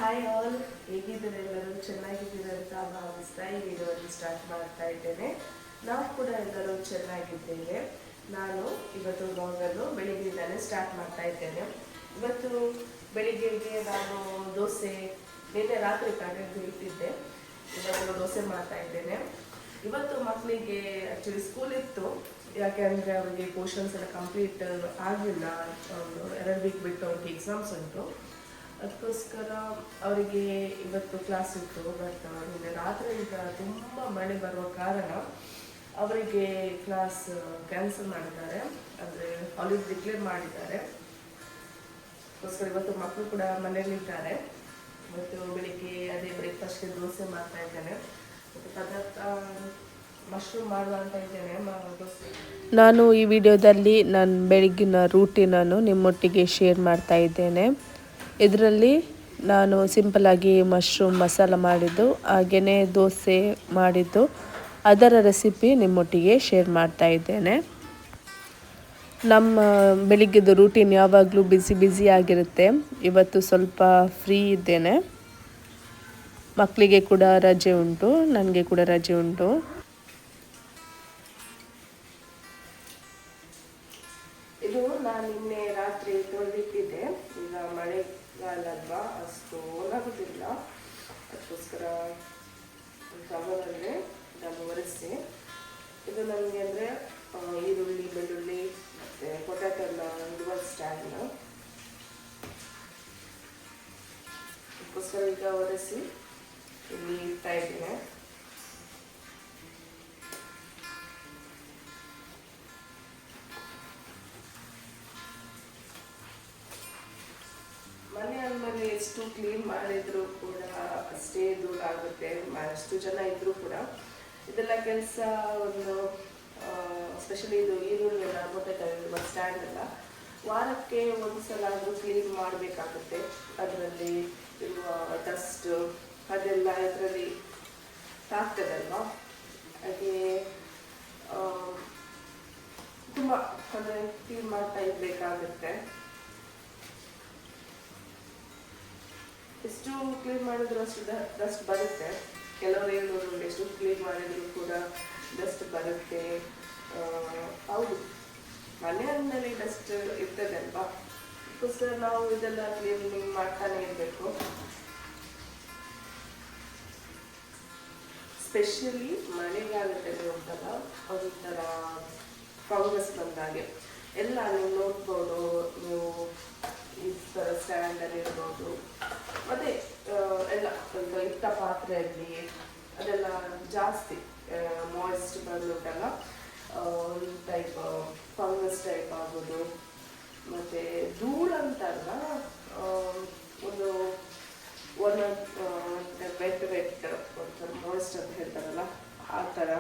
Hi all, ಹೇಗಿದ್ದಾರೆ ಎಲ್ಲರೂ? ಚೆನ್ನಾಗಿದ್ದೀರ ಅಂತ ಭಾವಿಸ್ತಾ ಈ ವಿಡಿಯೋವನ್ನು ಸ್ಟಾರ್ಟ್ ಮಾಡ್ತಾ ಇದ್ದೇನೆ. ನಾವು ಕೂಡ ಎಲ್ಲರೂ ಚೆನ್ನಾಗಿದ್ದೇವೆ. ನಾನು ಇವತ್ತು ಬ್ಲಾಗನ್ನು ಬೆಳಿಗ್ಗೆಯಿಂದಲೇ ಸ್ಟಾರ್ಟ್ ಮಾಡ್ತಾ ಇದ್ದೇನೆ. ಇವತ್ತು ಬೆಳಿಗ್ಗೆಗೆ ನಾನು ದೋಸೆ ನಿನ್ನೆ ರಾತ್ರಿ ಕಾಣಿದ್ದು ಇಟ್ಟಿದ್ದೆ. ಇವತ್ತು ದೋಸೆ ಮಾಡ್ತಾ ಇದ್ದೇನೆ. ಇವತ್ತು ಮಕ್ಕಳಿಗೆ ಆ್ಯಕ್ಚುಲಿ ಸ್ಕೂಲ್ ಇತ್ತು, ಯಾಕೆಂದರೆ ಅವರಿಗೆ ಪೋರ್ಷನ್ಸ್ ಎಲ್ಲ ಕಂಪ್ಲೀಟ್ ಆಗಿಲ್ಲ. 2 ವೀಕ್ ಬಿಟ್ಟು ಅವ್ರಿಗೆ ಎಕ್ಸಾಮ್ಸ್ ಉಂಟು. ಅದಕ್ಕೋಸ್ಕರ ಅವರಿಗೆ ಇವತ್ತು ಕ್ಲಾಸ್ ಇತ್ತು. ಬಟ್ ನಿನ್ನೆ ರಾತ್ರಿಯಿಂದ ತುಂಬ ಮಳೆ ಬರುವ ಕಾರಣ ಅವರಿಗೆ ಕ್ಲಾಸ್ ಕ್ಯಾನ್ಸಲ್ ಮಾಡಿದ್ದಾರೆ, ಅಂದರೆ ಹಾಲಿಡೇ ಡಿಕ್ಲೇರ್ ಮಾಡಿದ್ದಾರೆ. ಅದಕ್ಕೋಸ್ಕರ ಇವತ್ತು ಮಕ್ಕಳು ಕೂಡ ಮನೆಯಲ್ಲಿದ್ದಾರೆ. ಇವತ್ತು ಬೆಳಿಗ್ಗೆ ಅದೇ ಬ್ರೇಕ್ಫಾಸ್ಟ್ಗೆ ದೋಸೆ ಮಾಡ್ತಾ ಇದ್ದೇನೆ. ಮತ್ತು ಪದಾರ್ಥ ಮಶ್ರೂಮ್ ಮಾಡುವ ಅಂತ ಇದ್ದೇನೆ. ದೋಸೆ ನಾನು ಈ ವಿಡಿಯೋದಲ್ಲಿ ನನ್ನ ಬೆಳಗಿನ ರೂಟೀನನ್ನು ನಿಮ್ಮೊಟ್ಟಿಗೆ ಶೇರ್ ಮಾಡ್ತಾ ಇದ್ದೇನೆ. ಇದರಲ್ಲಿ ನಾನು ಸಿಂಪಲಾಗಿ ಮಶ್ರೂಮ್ ಮಸಾಲ ಮಾಡಿದ್ದು, ಹಾಗೆಯೇ ದೋಸೆ ಮಾಡಿದ್ದು, ಅದರ ರೆಸಿಪಿ ನಿಮ್ಮೊಟ್ಟಿಗೆ ಶೇರ್ ಮಾಡ್ತಾ ಇದ್ದೇನೆ. ನಮ್ಮ ಬೆಳಿಗ್ಗೆದು ರೂಟೀನ್ ಯಾವಾಗಲೂ ಬ್ಯುಸಿ ಆಗಿರುತ್ತೆ. ಇವತ್ತು ಸ್ವಲ್ಪ ಫ್ರೀ ಇದ್ದೇನೆ. ಮಕ್ಕಳಿಗೆ ಕೂಡ ರಜೆ ಉಂಟು, ನನಗೆ ಕೂಡ ರಜೆ ಉಂಟು. ಇದು ನಾನು ನಿನ್ನೆ ರಾತ್ರಿ ತೊಳೆದಿಟ್ಟಿದ್ದೆ. ಈಗ ಮಳೆಗಾಲ ಅಲ್ವಾ, ಅಷ್ಟು ಒಣಗುದಿಲ್ಲ. ಅದಕ್ಕೋಸ್ಕರ ಟವಲಲ್ಲೇ ನಾನು ಒರೆಸಿ, ಇದು ನನಗೆ ಅಂದರೆ ಈರುಳ್ಳಿ, ಬೆಳ್ಳುಳ್ಳಿ ಮತ್ತು ಪೊಟ್ಯಾಟೊ ಎಲ್ಲ ಇಡುವ ಸ್ಟ್ಯಾಂಡ್. ಅದಕ್ಕೋಸ್ಕರ ಈಗ ಒರೆಸಿ ಇಲ್ಲಿ ಇಡ್ತಾ ಇದ್ದೇನೆ. ಮನೆ ಅಂದಮೇಲೆ ಎಷ್ಟು ಕ್ಲೀನ್ ಮಾಡಿದ್ರು ಕೂಡ ಅಷ್ಟೇ ದೂರ ಆಗುತ್ತೆ. ಅಷ್ಟು ಜನ ಇದ್ರೂ ಕೂಡ ಇದೆಲ್ಲ ಕೆಲಸ ಒಂದು ಸ್ಪೆಷಲಿ ಇದು ಈರುಳ್ಳಿ ಎಲ್ಲ ಮೊಟ್ಟೆ ಸ್ಟ್ಯಾಂಡ್ ಎಲ್ಲ ವಾರಕ್ಕೆ ಒಂದ್ಸಲ ಆದರೂ ಕ್ಲೀನ್ ಮಾಡಬೇಕಾಗುತ್ತೆ. ಅದರಲ್ಲಿ ಇರುವ ಡಸ್ಟ್ ಅದೆಲ್ಲ ಇದರಲ್ಲಿ ತಾಗ್ತದಲ್ವಾ, ಹಾಗೆ ತುಂಬ ಅಂದರೆ ಕ್ಲೀನ್ ಮಾಡ್ತಾ ಇರಬೇಕಾಗುತ್ತೆ. ಎಷ್ಟು ಕ್ಲೀನ್ ಮಾಡಿದ್ರು ಅಷ್ಟು ಡಸ್ಟ್ ಬರುತ್ತೆ. ಕೆಲವರು ಹೇಳೋದು ಎಷ್ಟು ಕ್ಲೀನ್ ಮಾಡಿದ್ರು ಕೂಡ ಡಸ್ಟ್ ಬರುತ್ತೆ. ಹೌದು, ಮನೆ ಅಂದಮೇಲೆ ಡಸ್ಟ್ ಇರ್ತದೆ ಅಲ್ವಾ. ಅದಕ್ಕೋಸ್ಕರ ನಾವು ಇದೆಲ್ಲ ಕ್ಲೀನಿಂಗ್ ಮಾಡ್ತಾನೆ ಇರಬೇಕು. ಸ್ಪೆಷಲಿ ಮಳೆಗಾಲದಲ್ಲಿ ಉಂಟಲ್ಲ, ಒಂಥರ ಫಂಗಸ್ ಬಂದಾಗೆ ಎಲ್ಲ ನೀವು ನೋಡ್ಬೋದು. ನೀವು ಈ ಥರ ಸ್ಟ್ಯಾಂಡಲ್ಲಿ ಇರ್ಬೋದು, ಮತ್ತು ಎಲ್ಲ ಒಂದು ಇಟ್ಟ ಪಾತ್ರೆಯಲ್ಲಿ ಅದೆಲ್ಲ ಜಾಸ್ತಿ ಮಾಯ್ಸ್ಟ್ ಬಂದುಂಟಲ್ಲ, ಒಂದು ಟೈಪ್ ಫಂಗಸ್ ಟೈಪ್ ಆಗೋದು. ಮತ್ತು ಧೂಳಂತಲ್ಲ, ಒಂದು ವೆಟ್ ಒಂಥರ ಮಾಯ್ಸ್ಟ್ ಅಂತ ಹೇಳ್ತಾರಲ್ಲ, ಆ ಥರ.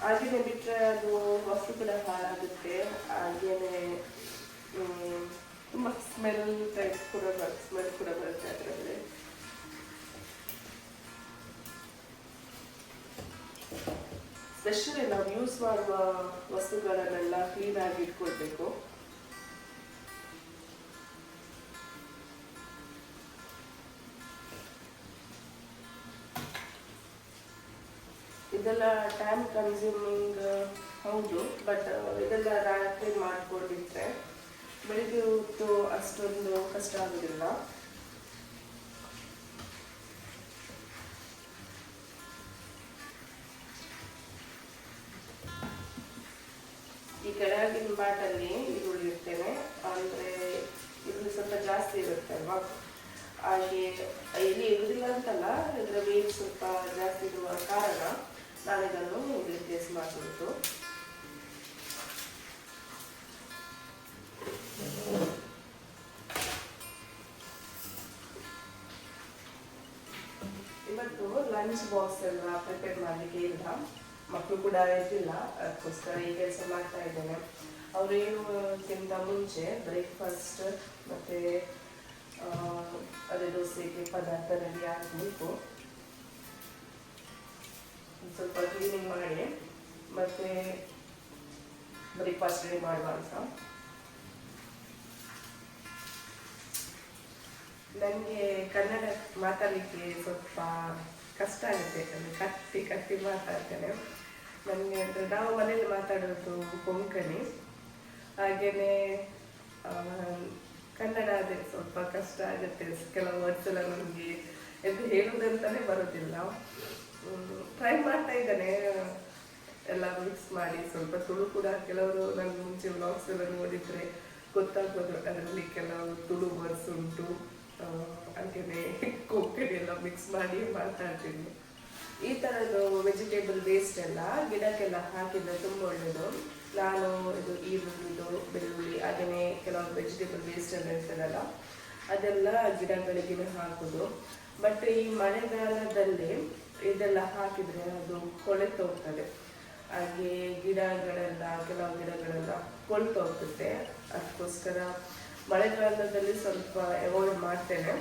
ಹಾಗೆಯೇ ಬಿಟ್ಟರೆ ಅದು ವಸ್ತು ಕೂಡ ಹಾಳಾಗುತ್ತೆ. ಹಾಗೆಯೇ ತುಂಬ ಸ್ಮೆಲ್ ಕೂಡ ಬರುತ್ತೆ ಅದರಲ್ಲಿ. ಸ್ಪೆಷಲಿ ನಾವು ಯೂಸ್ ಮಾಡುವ ವಸ್ತುಗಳನ್ನೆಲ್ಲ ಕ್ಲೀನಾಗಿ ಇಟ್ಕೊಳ್ಬೇಕು. ಇದೆಲ್ಲ ಟೈಮ್ ಕನ್ಸ್ಯೂಮಿಂಗ್ ಹೌದು, ಬಟ್ ಇದೆಲ್ಲ ರಾತ್ರಿ ಮಾಡಿಕೊಂಡಿದ್ರೆ ಬೆಳಿಗ್ಗೆ ಹೊತ್ತು ಅಷ್ಟೊಂದು ಕಷ್ಟ ಆಗೋದಿಲ್ಲ. ಈ ಕೆಳಗಿನ ಬಾಟಲ್ಲಿ ಈರುಳ್ಳಿ ಇರ್ತೇನೆ, ಅಂದರೆ ಈರುಳ್ಳಿ ಸ್ವಲ್ಪ ಜಾಸ್ತಿ ಇರುತ್ತೆ ಅಲ್ವಾ, ಹಾಗೆ ಇಲ್ಲಿ ಇರುವುದಿಲ್ಲ ಅಂತಲ್ಲ, ಇದರ ವೇಟ್ ಸ್ವಲ್ಪ ಜಾಸ್ತಿ ಇರುವ ಕಾರಣ ನಾನು ಇದನ್ನು ರಿಪ್ಲೇಸ್ ಮಾಡಬಹುದು. ಇವತ್ತು ಲಂಚ್ ಬಾಕ್ಸ್ ಎಲ್ಲ ಪ್ರಿಪೇರ್ ಮಾಡಲಿಕ್ಕೆ ಇಲ್ಲ, ಮಕ್ಕಳು ಕೂಡ ಇದ್ದಿಲ್ಲ. ಅದಕ್ಕೋಸ್ಕರ ಈ ಕೆಲಸ ಮಾಡ್ತಾ ಇದ್ದೇನೆ. ಅವರೇನುಕ್ಕಿಂತ ಮುಂಚೆ ಬ್ರೇಕ್ಫಾಸ್ಟ್ ಮತ್ತು ಅದೇ ದೋಸೆಗೆ ಪದಾರ್ಥ ರೆಡಿ ಆಗಬೇಕು. ಸ್ವಲ್ಪ ಕ್ಲೀನಿಂಗ್ ಮಾಡಿ ಮತ್ತು ಬ್ರೇಕ್ಫಾಸ್ಟ್ ರೆಡಿ ಮಾಡುವ ಅಂತ. ನನಗೆ ಕನ್ನಡ ಮಾತಾಡಲಿಕ್ಕೆ ಸ್ವಲ್ಪ ಕಷ್ಟ ಆಗುತ್ತೆ, ಅಂದರೆ ಕತ್ತಿ ಕತ್ತಿ ಮಾತಾಡ್ತೇನೆ. ನನಗೆ ಅಂದರೆ ನಾವು ಮನೇಲಿ ಮಾತಾಡೋದು ಕೊಂಕಣಿ, ಹಾಗೆಯೇ ಕನ್ನಡ ಅದೇ ಸ್ವಲ್ಪ ಕಷ್ಟ ಆಗುತ್ತೆ. ಕೆಲವು ವರ್ಡ್ಸ್ ಎಲ್ಲ ನಮಗೆ ಎಂತ ಹೇಳುವುದಂತಲೇ ಬರೋದಿಲ್ಲ. ಟ್ರೈ ಮಾಡ್ತಾ ಇದ್ದಾನೆ ಎಲ್ಲ ಮಿಕ್ಸ್ ಮಾಡಿ. ಸ್ವಲ್ಪ ತುಳು ಕೂಡ ಕೆಲವರು ನನ್ನ ಮುಂಚೆ ವ್ಲಾಗ್ಸ್ ಎಲ್ಲ ನೋಡಿದರೆ ಗೊತ್ತಾಗ್ಬೋದು, ಅದರಲ್ಲಿ ಕೆಲವು ತುಳು ವರ್ಡ್ಸ್ ಉಂಟು, ಹಾಗೆಯೇ ಕೊಂಕಣಿ ಎಲ್ಲ ಮಿಕ್ಸ್ ಮಾಡಿ ಮಾತಾಡ್ತೀನಿ. ಈ ಥರದ್ದು ವೆಜಿಟೇಬಲ್ ವೇಸ್ಟ್ ಎಲ್ಲ ಗಿಡಕ್ಕೆಲ್ಲ ಹಾಕಿದರೆ ತುಂಬ ಒಳ್ಳೆಯದು. ನಾನು ಇದು ಈರುಳ್ಳಿದು, ಬೆಳ್ಳುಳ್ಳಿ, ಹಾಗೆಯೇ ಕೆಲವು ವೆಜಿಟೇಬಲ್ ವೇಸ್ಟ್ ಎಲ್ಲ ಇರ್ತದಲ್ಲ ಅದೆಲ್ಲ ಗಿಡಗಳಿಗೆ ಹಾಕೋದು. ಬಟ್ ಈ ಮಳೆಗಾಲದಲ್ಲಿ ಇದೆಲ್ಲ ಹಾಕಿದರೆ ಅದು ಕೊಳೆತು ಹೋಗ್ತದೆ, ಹಾಗೆ ಗಿಡಗಳೆಲ್ಲ ಕೆಲವು ಗಿಡಗಳೆಲ್ಲ ಕೊಳ್ತು ಹೋಗ್ತದೆ. ಅದಕ್ಕೋಸ್ಕರ ಮಳೆಗಾಲದಲ್ಲಿ ಸ್ವಲ್ಪ ಅವಾಯ್ಡ್ ಮಾಡ್ತೇನೆ.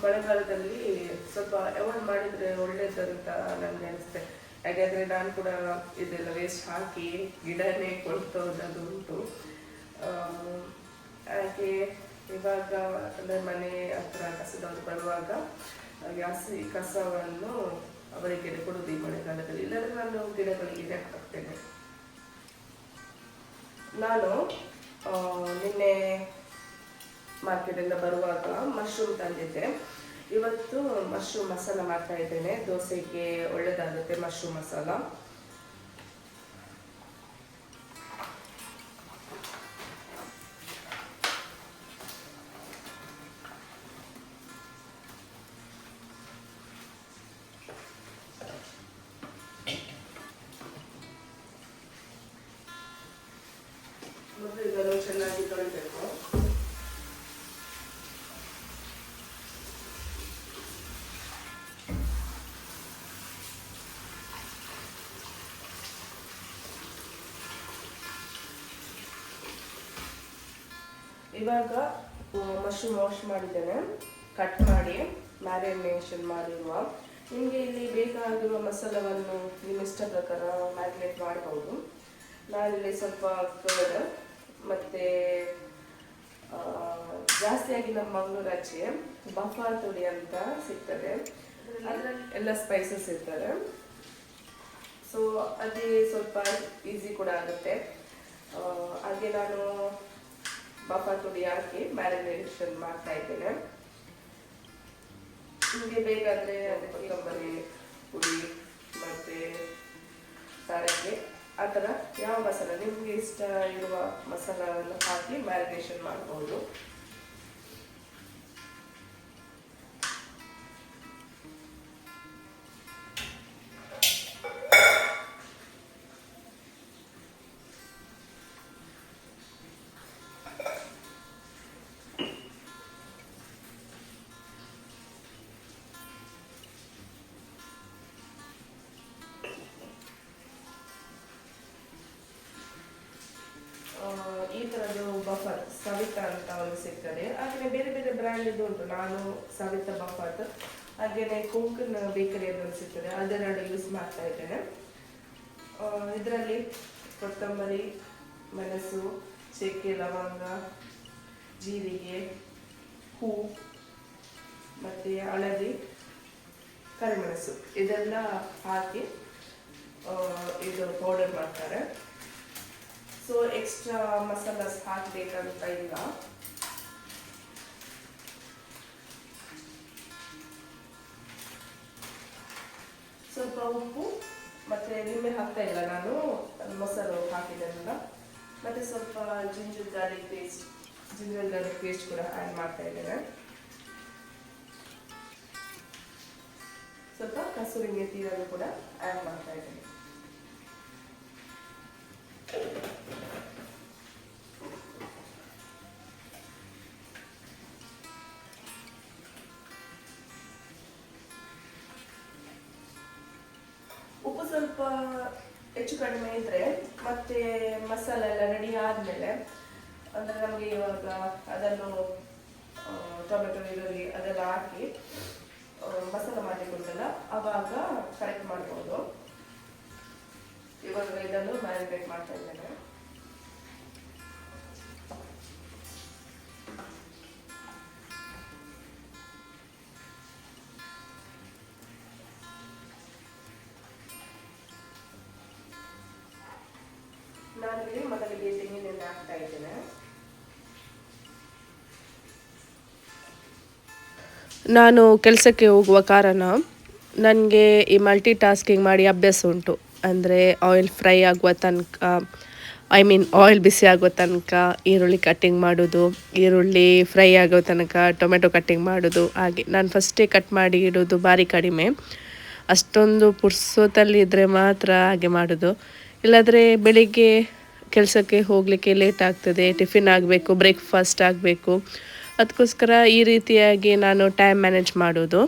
ಮಳೆಗಾಲದಲ್ಲಿ ಸ್ವಲ್ಪ ಅವಾಯ್ಡ್ ಮಾಡಿದರೆ ಒಳ್ಳೇದಂತ ನನಗೆ ಅನಿಸುತ್ತೆ. ಹಾಗಾದರೆ ನಾನು ಕೂಡ ಇದೆಲ್ಲ ವೇಸ್ಟ್ ಹಾಕಿ ಗಿಡನೇ ಕೊಳ್ತೋದದು ಉಂಟು. ಹಾಗೆ ಇವಾಗ ಅಂದರೆ ಮನೆ ಹತ್ರ ಕಸದವರು ಬರುವಾಗ ಜಾಸ್ತಿ ಕಸವನ್ನು ಅವರಿಗೆ ಕೊಡೋದು ಈ ಮಳೆಗಾಲದಲ್ಲಿ, ಇಲ್ಲಾಂದರೆ ನಾನು ಗಿಡಗಳಿಗೆ ಹಾಕ್ತೇನೆ. ನಾನು ನಿನ್ನೆ ಮಾರ್ಕೆಟಿಂದ ಬರುವಾಗ ಮಶ್ರೂಮ್ ತಂದಿದ್ದೆ. ಇವತ್ತು ಮಶ್ರೂಮ್ ಮಸಾಲ ಮಾಡ್ತಾ ಇದ್ದೇನೆ. ದೋಸೆಗೆ ಒಳ್ಳೆಯದಾಗುತ್ತೆ ಮಶ್ರೂಮ್ ಮಸಾಲ. ಮೊದಲು ಇದನ್ನು ಚೆನ್ನಾಗಿ ತೊಳಿಬೇಕು. ಇವಾಗ ಮಶ್ರೂಮ್ ವಾಶ್ ಮಾಡಿದ್ದೇನೆ, ಕಟ್ ಮಾಡಿ ಮ್ಯಾರಿನೇಷನ್ ಮಾಡಿರುವ. ನಿಮಗೆ ಇಲ್ಲಿ ಬೇಕಾಗಿರುವ ಮಸಾಲವನ್ನು ನಿಮ್ಮ ಇಷ್ಟ ಪ್ರಕಾರ ಮ್ಯಾರಿನೇಟ್ ಮಾಡಬಹುದು. ನಾನಿಲ್ಲಿ ಸ್ವಲ್ಪ ಕರ್ಡ್ ಮತ್ತು ಜಾಸ್ತಿಯಾಗಿ ನಮ್ಮ ಮಂಗಳೂರು ಆಚೆ ಬಫಾರ್ ತುಡಿ ಅಂತ ಸಿಗ್ತದೆ, ಅದರಲ್ಲಿ ಎಲ್ಲ ಸ್ಪೈಸಸ್ ಇರ್ತದೆ. ಸೊ ಅದೇ ಸ್ವಲ್ಪ ಈಸಿ ಕೂಡ ಆಗುತ್ತೆ. ಹಾಗೆ ನಾನು ಬಫಾರ್ ತುಡಿ ಹಾಕಿ ಮ್ಯಾರಿನೇಷನ್ ಮಾಡ್ತಾ ಇದ್ದೇನೆ. ನಿಮಗೆ ಬೇಕಾದರೆ ಅದೇ ಕೊತ್ತಂಬರಿ ಪುಡಿ ಮತ್ತು ಸಾರಿಗೆ ಆ ಥರ ಯಾವ ಮಸಾಲ ನಿಮಗೆ ಇಷ್ಟ ಇರುವ ಮಸಾಲವನ್ನು ಹಾಕಿ ಮ್ಯಾರಿನೇಷನ್ ಮಾಡ್ಬೋದು. ಈ ಥರದ್ದು ಬಫರ್ ಸವಿತಾ ಅಂತ ಒಂದು ಸಿಗ್ತದೆ, ಹಾಗೆಯೇ ಬೇರೆ ಬೇರೆ ಬ್ರ್ಯಾಂಡ್ ಇದು ಉಂಟು. ನಾನು ಸವಿತಾ ಬಫರ್, ಹಾಗೆಯೇ ಕೊಂಕನ್ ಬೇಕರಿ ಅನ್ನೋದು ಸಿಗ್ತದೆ, ಅದೆರಡು ಯೂಸ್ ಮಾಡ್ತಾ ಇದ್ದೇನೆ. ಇದರಲ್ಲಿ ಕೊತ್ತಂಬರಿ, ಮೆಣಸು, ಚಕ್ಕೆ, ಲವಂಗ, ಜೀರಿಗೆ, ಹೂ ಮತ್ತು ಹಳದಿ, ಕರಿಮೆಣಸು ಇದೆಲ್ಲ ಹಾಕಿ ಇದು ಪೌಡರ್ ಮಾಡ್ತಾರೆ. ಸೊ ಎಕ್ಸ್ಟ್ರಾ ಮಸಾಲಾಸ್ ಹಾಕಬೇಕಂತ ಇಲ್ಲ. ಸ್ವಲ್ಪ ಉಪ್ಪು ಮತ್ತು ನಿಂಬೆ ಹಾಕ್ತಾ ಇಲ್ಲ ನಾನು, ಮೊಸರು ಹಾಕಿದ್ದೆಲ್ಲ. ಮತ್ತು ಸ್ವಲ್ಪ ಜಿಂಜರ್ ಗಾರ್ಲಿಕ್ ಪೇಸ್ಟ್ ಕೂಡ ಆ್ಯಡ್ ಮಾಡ್ತಾ ಇದ್ದೇನೆ. ಸ್ವಲ್ಪ ಕಸೂರಿ ಮೇಥಿಯನ್ನು ಕೂಡ ಆ್ಯಡ್ ಮಾಡ್ತಾ ಇದ್ದೇನೆ. ಉಪ್ಪು ಸ್ವಲ್ಪ ಹೆಚ್ಚು ಕಡಿಮೆ ಇದ್ದರೆ ಮತ್ತೆ ಮಸಾಲ ಎಲ್ಲ ರೆಡಿ ಆದಮೇಲೆ, ಅಂದರೆ ನಮಗೆ ಇವಾಗ ಅದನ್ನು ಟೊಮೆಟೊ, ಈರುಳ್ಳಿ ಅದೆಲ್ಲ ಹಾಕಿ ಮಸಾಲ ಮಾಡಿಕೊಟ್ಟಲ್ಲ ಆವಾಗ ಕರೆಕ್ಟ್ ಮಾಡ್ಬೋದು. ಇವಾಗ ಇದನ್ನು ಮ್ಯಾರಿನೇಟ್ ಮಾಡ್ತಾ ಇದ್ದೇನೆ. ನಾನಿಲ್ಲಿ ಮೊದಲಿಗೆ ತೆಂಗಿನೆಣ್ಣೆ ಹಾಕ್ತಾ ಇದ್ದೇನೆ. ನಾನು ಕೆಲಸಕ್ಕೆ ಹೋಗುವ ಕಾರಣ ನನಗೆ ಈ ಮಲ್ಟಿ ಟಾಸ್ಕಿಂಗ್ ಮಾಡಿ ಅಭ್ಯಾಸ ಉಂಟು. ಅಂದರೆ ಆಯಿಲ್ ಫ್ರೈ ಆಗುವ ತನಕ, ಆಯಿಲ್ ಬಿಸಿ ಆಗುವ ತನಕ ಈರುಳ್ಳಿ ಕಟ್ಟಿಂಗ್ ಮಾಡೋದು, ಈರುಳ್ಳಿ ಫ್ರೈ ಆಗೋ ತನಕ ಟೊಮೆಟೊ ಕಟ್ಟಿಂಗ್ ಮಾಡೋದು. ಹಾಗೆ ನಾನು ಫಸ್ಟೇ ಕಟ್ ಮಾಡಿ ಇಡೋದು ಭಾರಿ ಕಡಿಮೆ. ಅಷ್ಟೊಂದು ಪುರ್ಸೊತ್ತಲ್ಲಿ ಇದ್ದರೆ ಮಾತ್ರ ಹಾಗೆ ಮಾಡೋದು. ಇಲ್ಲಾಂದರೆ ಬೆಳಿಗ್ಗೆ ಕೆಲಸಕ್ಕೆ ಹೋಗಲಿಕ್ಕೆ ಲೇಟ್ ಆಗ್ತದೆ, ಟಿಫಿನ್ ಆಗಬೇಕು, ಬ್ರೇಕ್ಫಾಸ್ಟ್ ಆಗಬೇಕು. ಅದಕ್ಕೋಸ್ಕರ ಈ ರೀತಿಯಾಗಿ ನಾನು ಟೈಮ್ ಮ್ಯಾನೇಜ್ ಮಾಡೋದು.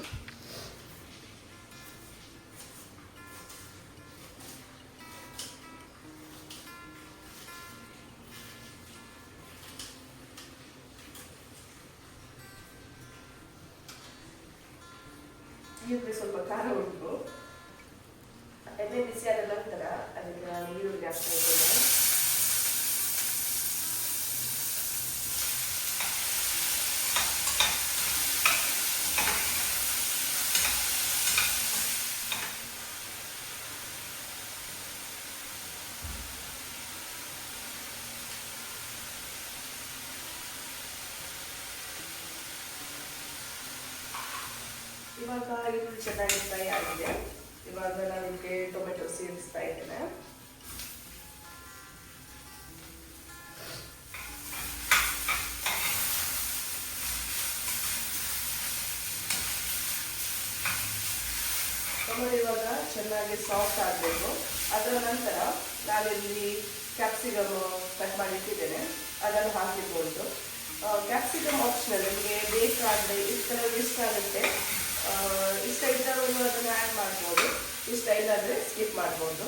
ಈರುಳ್ಳಿ ಸ್ವಲ್ಪ ಖಾರ ಉಂಟು. ಎಣ್ಣೆ ಬಿಸಿಯಾದ ನಂತರ ಅದಕ್ಕೆ ನಾನು ಈರುಳ್ಳಿ ಹಾಕ್ತಾ ಇದ್ದೇನೆ. ಇವಾಗ ಈರುಳ್ಳಿ ಚೆನ್ನಾಗಿ ಫ್ರೈ ಆಗಿದೆ. ಇವಾಗ ನಾನು ಇದಕ್ಕೆ ಟೊಮೆಟೊ ಸೇರಿಸ್ತಾ ಇದ್ದೇನೆ. ಟೊಮೆಟೊ ಇವಾಗ ಚೆನ್ನಾಗಿ ಸಾಫ್ಟ್ ಆಗಬೇಕು. ಅದರ ನಂತರ ನಾನಿಲ್ಲಿ ಕ್ಯಾಪ್ಸಿಕಮ್ ಕಟ್ ಮಾಡಿ ಇಟ್ಟಿದ್ದೇನೆ, ಅದನ್ನು ಹಾಕಿಕೊಂಡು. ಕ್ಯಾಪ್ಸಿಕಮ್ ಆಪ್ಷನಲ್, ನಿಮಗೆ ಬೇಕಾದರೆ ಕೆಲವರಿಗೆ ಇಷ್ಟ ಆಗುತ್ತೆ, ಇಷ್ಟ ಇದ್ದವರು ಅದನ್ನು ಆ್ಯಡ್ ಮಾಡ್ಬೋದು, ಇಷ್ಟ ಇಲ್ಲಾದರೆ ಸ್ಕಿಪ್ ಮಾಡ್ಬೋದು.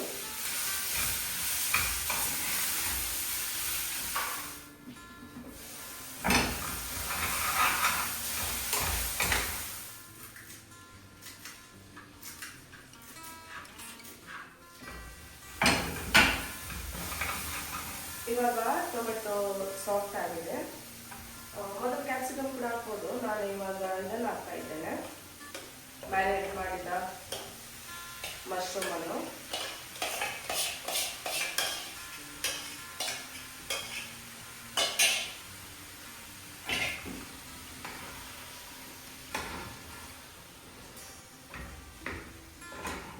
ಇವಾಗ ಟೊಮೆಟೊ ಸಾಫ್ಟ್ ಆಗಿದೆ. ಮೊದಲು ಕ್ಯಾಪ್ಸಿಕಮ್ ಕೂಡ ಹಾಕ್ಬೋದು. ನಾನು ಇವಾಗ ಇದನ್ನು ಹಾಕ್ತಾ ಇದ್ದೇನೆ, ಮ್ಯಾರಿನೇಟ್ ಮಾಡಿದ ಮಶ್ರೂಮನ್ನು.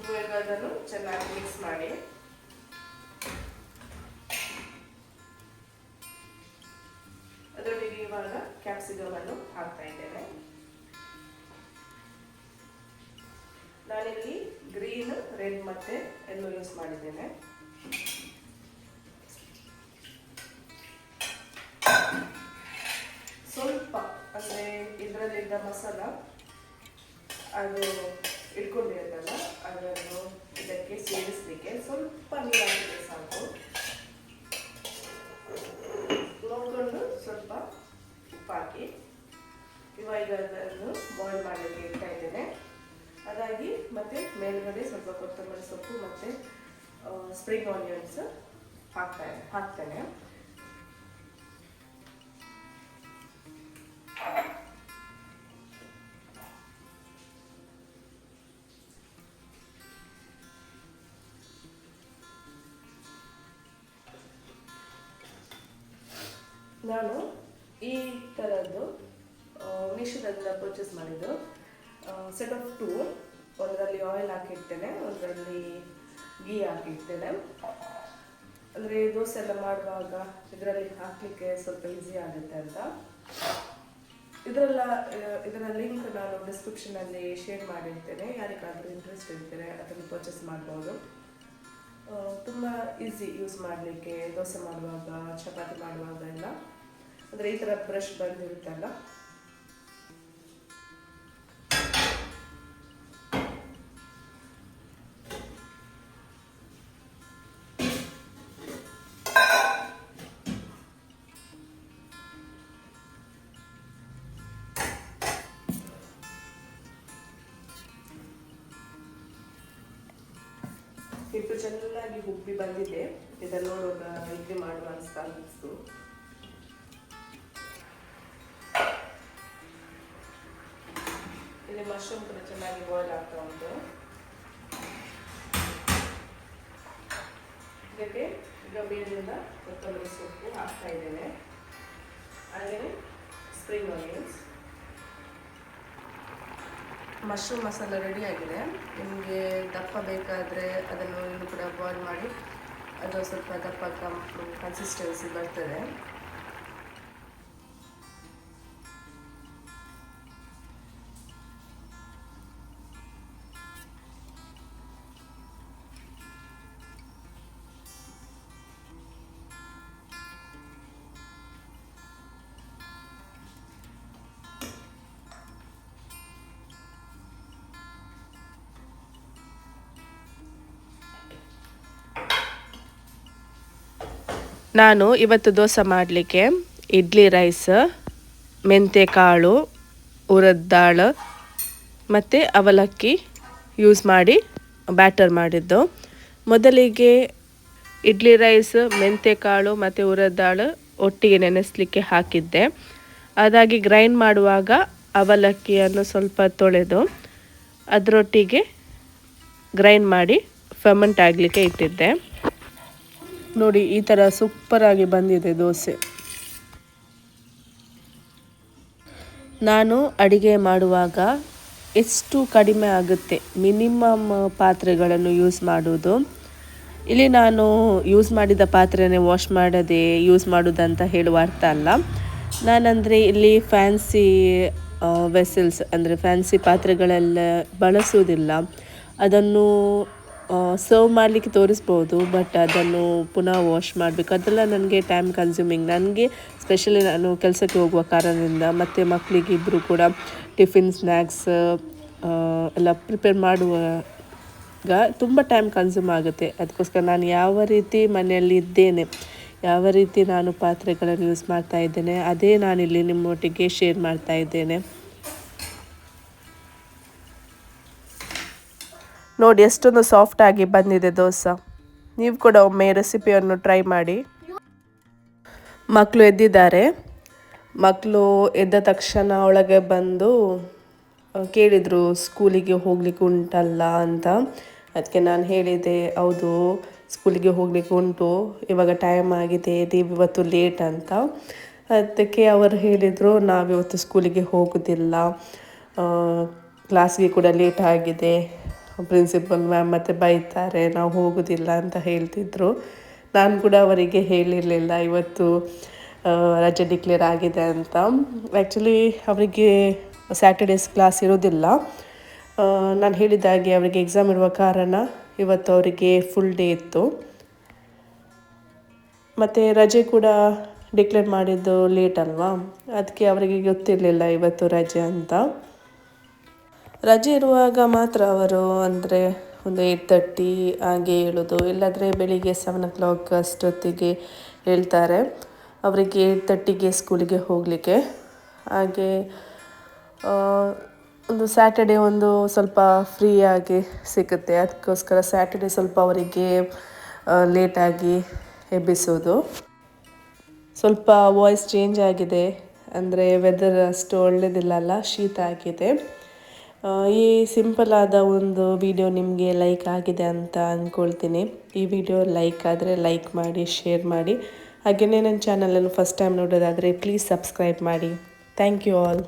ಇವಾಗ ಅದನ್ನು ಚೆನ್ನಾಗಿ ಮಿಕ್ಸ್ ಮಾಡಿ ಅದರೊಟ್ಟಿಗೆ ಇವಾಗ ಕ್ಯಾಪ್ಸಿಕಮ್ ಅನ್ನು ಹಾಕ್ತಾ ಇದ್ದೇನೆ. ನಾನಿಲ್ಲಿ ಗ್ರೀನ್, ರೆಡ್ ಮತ್ತೆ ಎಲ್ಲೋ ಯೂಸ್ ಮಾಡಿದ್ದೇನೆ. ಸ್ವಲ್ಪ ಅಂದರೆ ಇದರಲ್ಲಿದ್ದ ಮಸಾಲ ಅದು ಇಟ್ಕೊಂಡಿರುತ್ತಲ್ಲ, ಅದನ್ನು ಇದಕ್ಕೆ ಸೇರಿಸಲಿಕ್ಕೆ ಸ್ವಲ್ಪ ನೀರು ಹಾಕಿದ್ರೆ ಸಾಕು. ನೋಡಿಕೊಂಡು ಸ್ವಲ್ಪ ಉಪ್ಪು ಹಾಕಿ ಇವಾಗ ಅದನ್ನು ಬಾಯ್ಲ್ ಮಾಡಲಿಕ್ಕೆ ಇಡ್ತಾ ಇದ್ದೇನೆ. ಅದಾಗಿ ಮತ್ತೆ ಮೇಲ್ಗಡೆ ಸ್ವಲ್ಪ ಕೊತ್ತಂಬರಿ ಸೊಪ್ಪು ಮತ್ತು ಸ್ಪ್ರಿಂಗ್ ಆನಿಯನ್ಸ್ ಹಾಕ್ತೇನೆ. ನಾನು ಈ ಥರದ್ದು ಮೀಶೋದಿಂದ ಪರ್ಚೇಸ್ ಮಾಡಿದ್ದು ಸೆಟ್ ಆಫ್ 2. ಒಂದರಲ್ಲಿ ಆಯಿಲ್ ಹಾಕಿಡ್ತೇನೆ, ಒಂದರಲ್ಲಿ ಗೀ ಹಾಕಿಡ್ತೇನೆ. ಅಂದರೆ ದೋಸೆ ಎಲ್ಲ ಮಾಡುವಾಗ ಇದರಲ್ಲಿ ಹಾಕಲಿಕ್ಕೆ ಸ್ವಲ್ಪ ಈಸಿ ಆಗುತ್ತೆ ಅಂತ. ಇದರ ಲಿಂಕ್ ನಾನು ಡಿಸ್ಕ್ರಿಪ್ಷನಲ್ಲಿ ಶೇರ್ ಮಾಡಿರ್ತೇನೆ. ಯಾರಿಗಾದರೂ ಇಂಟ್ರೆಸ್ಟ್ ಇರ್ತಾರೆ ಅದನ್ನು ಪರ್ಚೇಸ್ ಮಾಡ್ಬೋದು. ತುಂಬ ಈಸಿ ಯೂಸ್ ಮಾಡಲಿಕ್ಕೆ, ದೋಸೆ ಮಾಡುವಾಗ, ಚಪಾತಿ ಮಾಡುವಾಗ ಎಲ್ಲ. ಅಂದರೆ ಈ ಥರ ಬ್ರಷ್ ಬಂದಿರುತ್ತಲ್ಲ, ಹಿಟ್ಟು ಚೆನ್ನಾಗಿ ಉಬ್ಬಿ ಬಂದಿದೆ. ಇದನ್ನು ನೋಡುವಾಗ ಇಡ್ಲಿ ಮಾಡುವ ಅನಿಸ್ತು. ಇಲ್ಲಿ ಮಶ್ರೂಮ್ ಕೂಡ ಚೆನ್ನಾಗಿ ಬಾಯ್ಲ್ ಆಗ್ತಾ ಉಂಟು. ಇದಕ್ಕೆ ಈಗ ಮೇಲಿಂದ ಕೊತ್ತಂಬರಿ ಸೊಪ್ಪು ಹಾಕ್ತಾ ಇದ್ದೇನೆ. ಹಾಗೆಯೇ spring onions. Mushroom masala ready ಆಗಿದೆ. ನಿಮಗೆ ದಪ್ಪ ಬೇಕಾದರೆ ಅದನ್ನು ಇನ್ನೂ ಕೂಡ ಬಾಯ್ಲ್ ಮಾಡಿ ಅದು ಸ್ವಲ್ಪ ದಪ್ಪ ಕನ್ಸಿಸ್ಟೆನ್ಸಿ ಬರ್ತದೆ. ನಾನು ಇವತ್ತು ದೋಸೆ ಮಾಡಲಿಕ್ಕೆ ಇಡ್ಲಿ ರೈಸ್, ಮೆಂತ್ಯ ಕಾಳು, ಉರದ್ ದಾಳು ಮತ್ತು ಅವಲಕ್ಕಿ ಯೂಸ್ ಮಾಡಿ ಬ್ಯಾಟರ್ ಮಾಡಿದ್ದು. ಮೊದಲಿಗೆ ಇಡ್ಲಿ ರೈಸ್, ಮೆಂತ್ಯ ಕಾಳು ಮತ್ತು ಉರದ್ ದಾಳು ಒಟ್ಟಿಗೆ ನೆನೆಸಲಿಕ್ಕೆ ಹಾಕಿದ್ದೆ. ಅದಾಗಿ ಗ್ರೈಂಡ್ ಮಾಡುವಾಗ ಅವಲಕ್ಕಿಯನ್ನು ಸ್ವಲ್ಪ ತೊಳೆದು ಅದರೊಟ್ಟಿಗೆ ಗ್ರೈಂಡ್ ಮಾಡಿ ಫರ್ಮೆಂಟ್ ಆಗಲಿಕ್ಕೆ ಇಟ್ಟಿದ್ದೆ. ನೋಡಿ, ಈ ಥರ ಸೂಪರಾಗಿ ಬಂದಿದೆ ದೋಸೆ. ನಾನು ಅಡಿಗೆ ಮಾಡುವಾಗ ಎಷ್ಟು ಕಡಿಮೆ ಆಗುತ್ತೆ ಮಿನಿಮಮ್ ಪಾತ್ರೆಗಳನ್ನು ಯೂಸ್ ಮಾಡೋದು. ಇಲ್ಲಿ ನಾನು ಯೂಸ್ ಮಾಡಿದ ಪಾತ್ರೆನೇ ವಾಶ್ ಮಾಡದೆ ಯೂಸ್ ಮಾಡೋದಂತ ಹೇಳುವ ಅರ್ಥ ಅಲ್ಲ. ನಾನಂದರೆ ಇಲ್ಲಿ ಫ್ಯಾನ್ಸಿ ವೆಸಲ್ಸ್ ಅಂದರೆ ಫ್ಯಾನ್ಸಿ ಪಾತ್ರೆಗಳೆಲ್ಲ ಬಳಸುವುದಿಲ್ಲ. ಅದನ್ನು ಸರ್ವ್ ಮಾಡಲಿಕ್ಕೆ ತೋರಿಸ್ಬೋದು, ಬಟ್ ಅದನ್ನು ಪುನಃ ವಾಶ್ ಮಾಡಬೇಕು. ಅದೆಲ್ಲ ನನಗೆ ಟೈಮ್ ಕನ್ಸ್ಯೂಮಿಂಗ್. ನನಗೆ ಸ್ಪೆಷಲಿ ನಾನು ಕೆಲಸಕ್ಕೆ ಹೋಗುವ ಕಾರಣದಿಂದ ಮತ್ತು ಮಕ್ಕಳಿಗೆ ಇಬ್ಬರು ಕೂಡ ಟಿಫಿನ್ ಸ್ನ್ಯಾಕ್ಸ್ ಎಲ್ಲ ಪ್ರಿಪೇರ್ ಮಾಡುವಾಗ ತುಂಬ ಟೈಮ್ ಕನ್ಸ್ಯೂಮ್ ಆಗುತ್ತೆ. ಅದಕ್ಕೋಸ್ಕರ ನಾನು ಯಾವ ರೀತಿ ಮನೆಯಲ್ಲಿ ಇದ್ದೇನೆ, ಯಾವ ರೀತಿ ನಾನು ಪಾತ್ರೆಗಳನ್ನು ಯೂಸ್ ಮಾಡ್ತಾ ಇದ್ದೇನೆ, ಅದೇ ನಾನಿಲ್ಲಿ ನಿಮ್ಮೊಟ್ಟಿಗೆ ಶೇರ್ ಮಾಡ್ತಾ ಇದ್ದೇನೆ. ನೋಡಿ, ಎಷ್ಟೊಂದು ಸಾಫ್ಟಾಗಿ ಬಂದಿದೆ ದೋಸೆ. ನೀವು ಕೂಡ ಒಮ್ಮೆ ರೆಸಿಪಿಯನ್ನು ಟ್ರೈ ಮಾಡಿ. ಮಕ್ಕಳು ಎದ್ದಿದ್ದಾರೆ. ಮಕ್ಕಳು ಎದ್ದ ತಕ್ಷಣ ಒಳಗೆ ಬಂದು ಕೇಳಿದರು ಸ್ಕೂಲಿಗೆ ಹೋಗಲಿಕ್ಕೆ ಉಂಟಲ್ಲ ಅಂತ. ಅದಕ್ಕೆ ನಾನು ಹೇಳಿದೆ, ಹೌದು ಸ್ಕೂಲಿಗೆ ಹೋಗಲಿಕ್ಕೆ ಉಂಟು, ಇವಾಗ ಟೈಮ್ ಆಗಿದೆ, ನೀವು ಇವತ್ತು ಲೇಟ್ ಅಂತ. ಅದಕ್ಕೆ ಅವರು ಹೇಳಿದರು, ನಾವಿವತ್ತು ಸ್ಕೂಲಿಗೆ ಹೋಗೋದಿಲ್ಲ, ಕ್ಲಾಸ್ಗೆ ಕೂಡ ಲೇಟ್ ಆಗಿದೆ, ಪ್ರಿನ್ಸಿಪಲ್ ಮ್ಯಾಮ್ ಮತ್ತು ಬೈತಾರೆ, ನಾವು ಹೋಗೋದಿಲ್ಲ ಅಂತ ಹೇಳ್ತಿದ್ರು. ನಾನು ಕೂಡ ಅವರಿಗೆ ಹೇಳಿರಲಿಲ್ಲ ಇವತ್ತು ರಜೆ ಡಿಕ್ಲೇರ್ ಆಗಿದೆ ಅಂತ. ಆ್ಯಕ್ಚುಲಿ ಅವರಿಗೆ ಸ್ಯಾಟರ್ಡೇಸ್ ಕ್ಲಾಸ್ ಇರೋದಿಲ್ಲ. ನಾನು ಹೇಳಿದಾಗೆ ಅವರಿಗೆ ಎಕ್ಸಾಮ್ ಇರುವ ಕಾರಣ ಇವತ್ತು ಅವರಿಗೆ ಫುಲ್ ಡೇ ಇತ್ತು. ಮತ್ತು ರಜೆ ಕೂಡ ಡಿಕ್ಲೇರ್ ಮಾಡಿದ್ದು ಲೇಟ್ ಅಲ್ವಾ, ಅದಕ್ಕೆ ಅವರಿಗೆ ಗೊತ್ತಿರಲಿಲ್ಲ ಇವತ್ತು ರಜೆ ಅಂತ. ರಜೆ ಇರುವಾಗ ಮಾತ್ರ ಅವರು ಅಂದರೆ ಒಂದು 8:30 ಹಾಗೆ ಹೇಳೋದು, ಇಲ್ಲಾಂದರೆ ಬೆಳಿಗ್ಗೆ 7 o'clock ಅಷ್ಟೊತ್ತಿಗೆ ಹೇಳ್ತಾರೆ. ಅವರಿಗೆ 8:30ಗೆ ಸ್ಕೂಲಿಗೆ ಹೋಗಲಿಕ್ಕೆ. ಹಾಗೆ ಒಂದು ಸ್ಯಾಟರ್ಡೇ ಒಂದು ಸ್ವಲ್ಪ ಫ್ರೀಯಾಗಿ ಸಿಗುತ್ತೆ. ಅದಕ್ಕೋಸ್ಕರ ಸ್ಯಾಟರ್ಡೇ ಸ್ವಲ್ಪ ಅವರಿಗೆ ಲೇಟಾಗಿ ಎಬ್ಬಿಸೋದು. ಸ್ವಲ್ಪ ವಾಯ್ಸ್ ಚೇಂಜ್ ಆಗಿದೆ, ಅಂದರೆ ವೆದರ್ ಅಷ್ಟು ಒಳ್ಳೆಯದಿಲ್ಲ ಅಲ್ಲ, ಶೀತ ಆಗಿದೆ. ಈ ಸಿಂಪಲ್ ಆದ ಒಂದು ವಿಡಿಯೋ ನಿಮಗೆ ಲೈಕ್ ಆಗಿದೆ ಅಂತ ಅಂದ್ಕೊಳ್ತೀನಿ. ಈ ವಿಡಿಯೋ ಲೈಕ್ ಆದರೆ ಲೈಕ್ ಮಾಡಿ, ಶೇರ್ ಮಾಡಿ. ಹಾಗೆಯೇ ನನ್ನ ಚಾನಲನ್ನು ಫಸ್ಟ್ ಟೈಮ್ ನೋಡೋದಾದರೆ ಪ್ಲೀಸ್ ಸಬ್ಸ್ಕ್ರೈಬ್ ಮಾಡಿ. Thank you all.